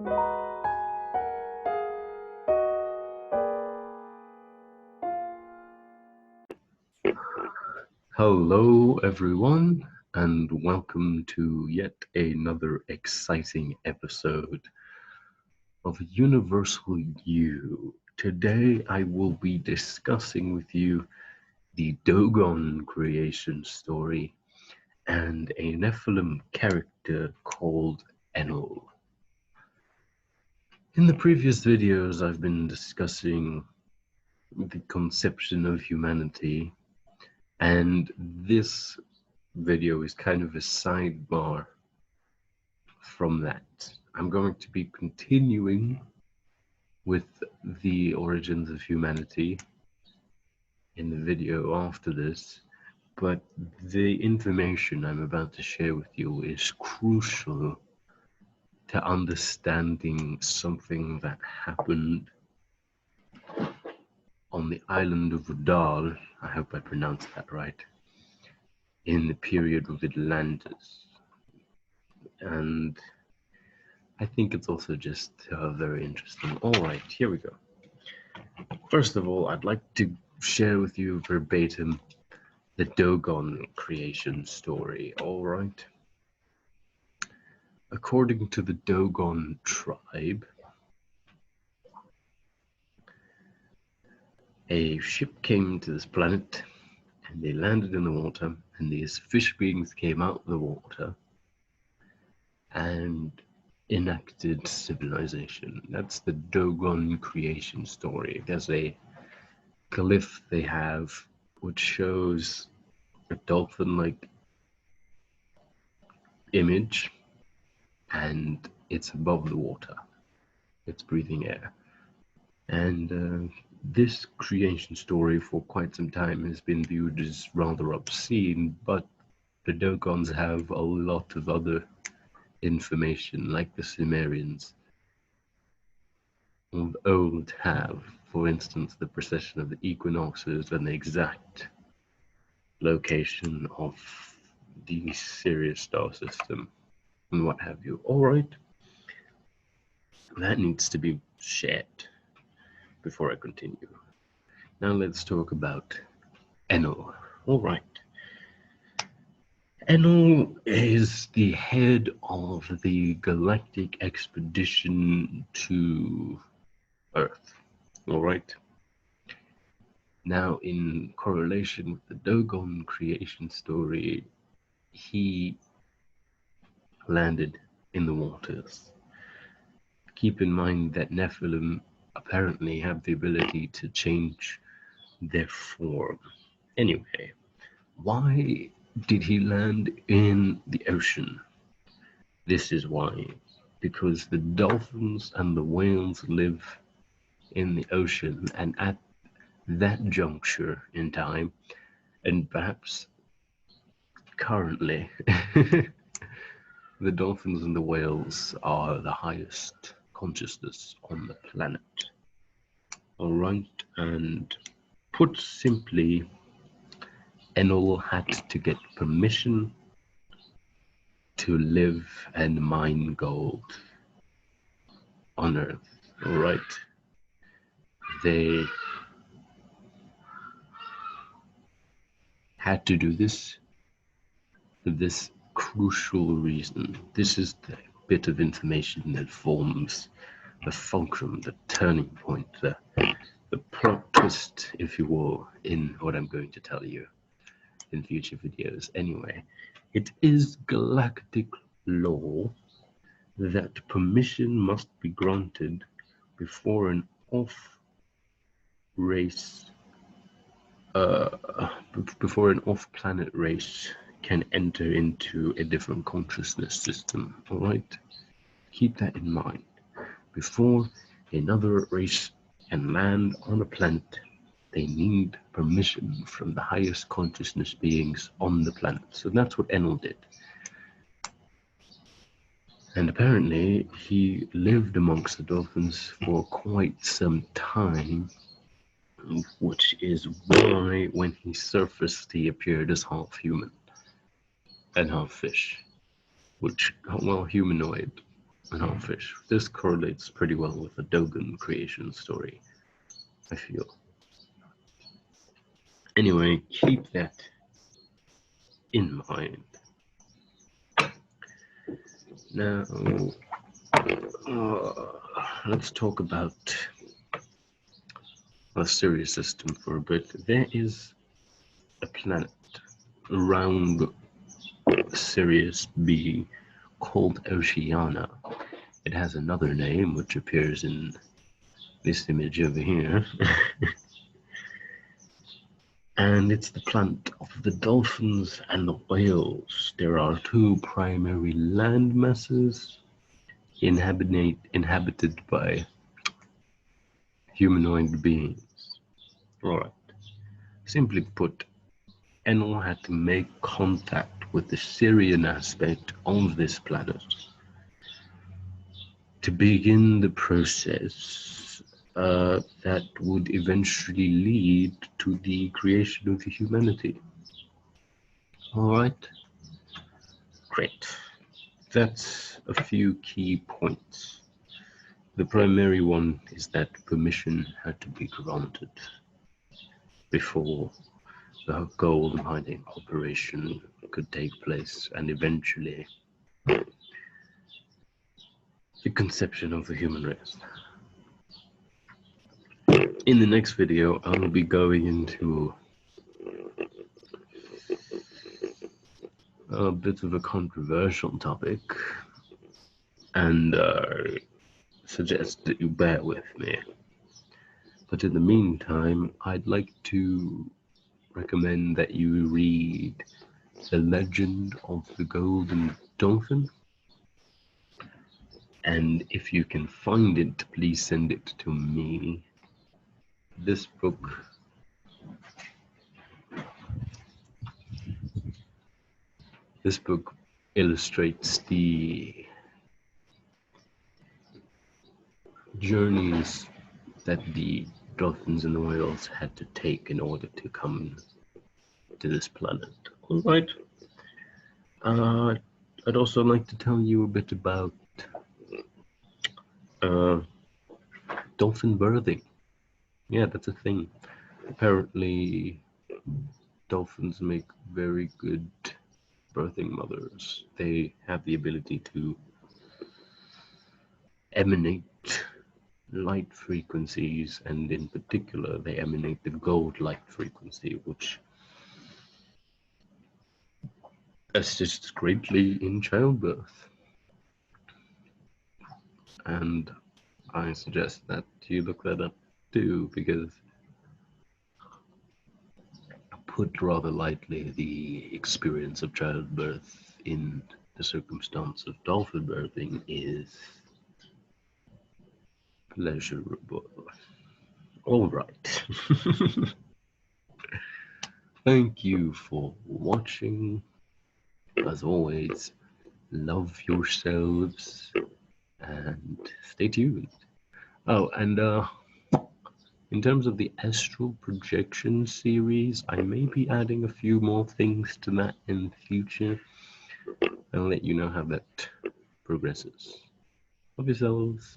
Hello, everyone, and welcome to yet another exciting episode of Universal You. Today, I will be discussing with you the Dogon creation story and a Nephilim character called Enil. In the previous videos, I've been discussing the conception of humanity, and this video is kind of a sidebar from that. I'm going to be continuing with the origins of humanity in the video after this, but the information I'm about to share with you is crucial to understanding something that happened on the island of Udal, I hope I pronounced that right, in the period of Atlantis. And I think it's also just very interesting. All right, here we go. First of all, I'd like to share with you verbatim the Dogon creation story. All right. According to the Dogon tribe, a ship came to this planet and they landed in the water, and these fish beings came out of the water and enacted civilization. That's the Dogon creation story. There's a glyph they have which shows a dolphin-like image, and it's above the water. It's breathing air. And this creation story for quite some time has been viewed as rather obscene, but the Dogons have a lot of other information, like the Sumerians of old have. For instance, the precession of the equinoxes and the exact location of the Sirius star system and what have you. All right, that needs to be shared before I continue. Now let's talk about Enil. All right. Enil is the head of the galactic expedition to Earth. All right. Now, in correlation with the Dogon creation story, he landed in the waters. Keep in mind that Nephilim apparently have the ability to change their form. Anyway, why did he land in the ocean? This is why. Because the dolphins and the whales live in the ocean, and at that juncture in time, and perhaps currently, the dolphins and the whales are the highest consciousness on the planet. All right, and put simply, Enil had to get permission to live and mine gold on Earth. All right, they had to do this for this crucial reason. This is the bit of information that forms the fulcrum, the turning point, the plot twist, if you will, in what I'm going to tell you in future videos. Anyway, it is galactic law that permission must be granted before an off-planet race can enter into a different consciousness system. All right, keep that in mind. Before another race can land on a planet, they need permission from the highest consciousness beings on the planet. So that's what Enil did. And apparently he lived amongst the dolphins for quite some time, which is why when he surfaced he appeared as half human and half fish, which, well, humanoid. an all fish. This correlates pretty well with the Dogon creation story, I feel. Anyway, keep that in mind. Now, let's talk about the Sirius system for a bit. There is a planet around Sirius B called Oceania. It has another name which appears in this image over here. And it's the planet of the dolphins and the whales. There are two primary land masses inhabited by humanoid beings. Alright. Simply put, Enil had to make contact with the Sirian aspect of this planet to begin the process that would eventually lead to the creation of humanity. Alright, great. That's a few key points. The primary one is that permission had to be granted before the gold mining operation could take place, and eventually the conception of the human race. In the next video, I will be going into a bit of a controversial topic, and suggest that you bear with me. But in the meantime, I'd like to recommend that you read The Legend of the Golden Dolphin. And if you can find it, please send it to me. This book illustrates the journeys that the dolphins and the whales had to take in order to come to this planet. All right. I'd also like to tell you a bit about dolphin birthing. Yeah, that's a thing. Apparently, dolphins make very good birthing mothers. They have the ability to emanate light frequencies, and in particular, they emanate the gold light frequency, which assists greatly in childbirth. And I suggest that you look that up too, because, put rather lightly, the experience of childbirth in the circumstance of dolphin birthing is pleasurable. All right. Thank you for watching. As always, love yourselves and stay tuned. Oh, and in terms of the astral projection series, I may be adding a few more things to that in the future. I'll let you know how that progresses. Love yourselves.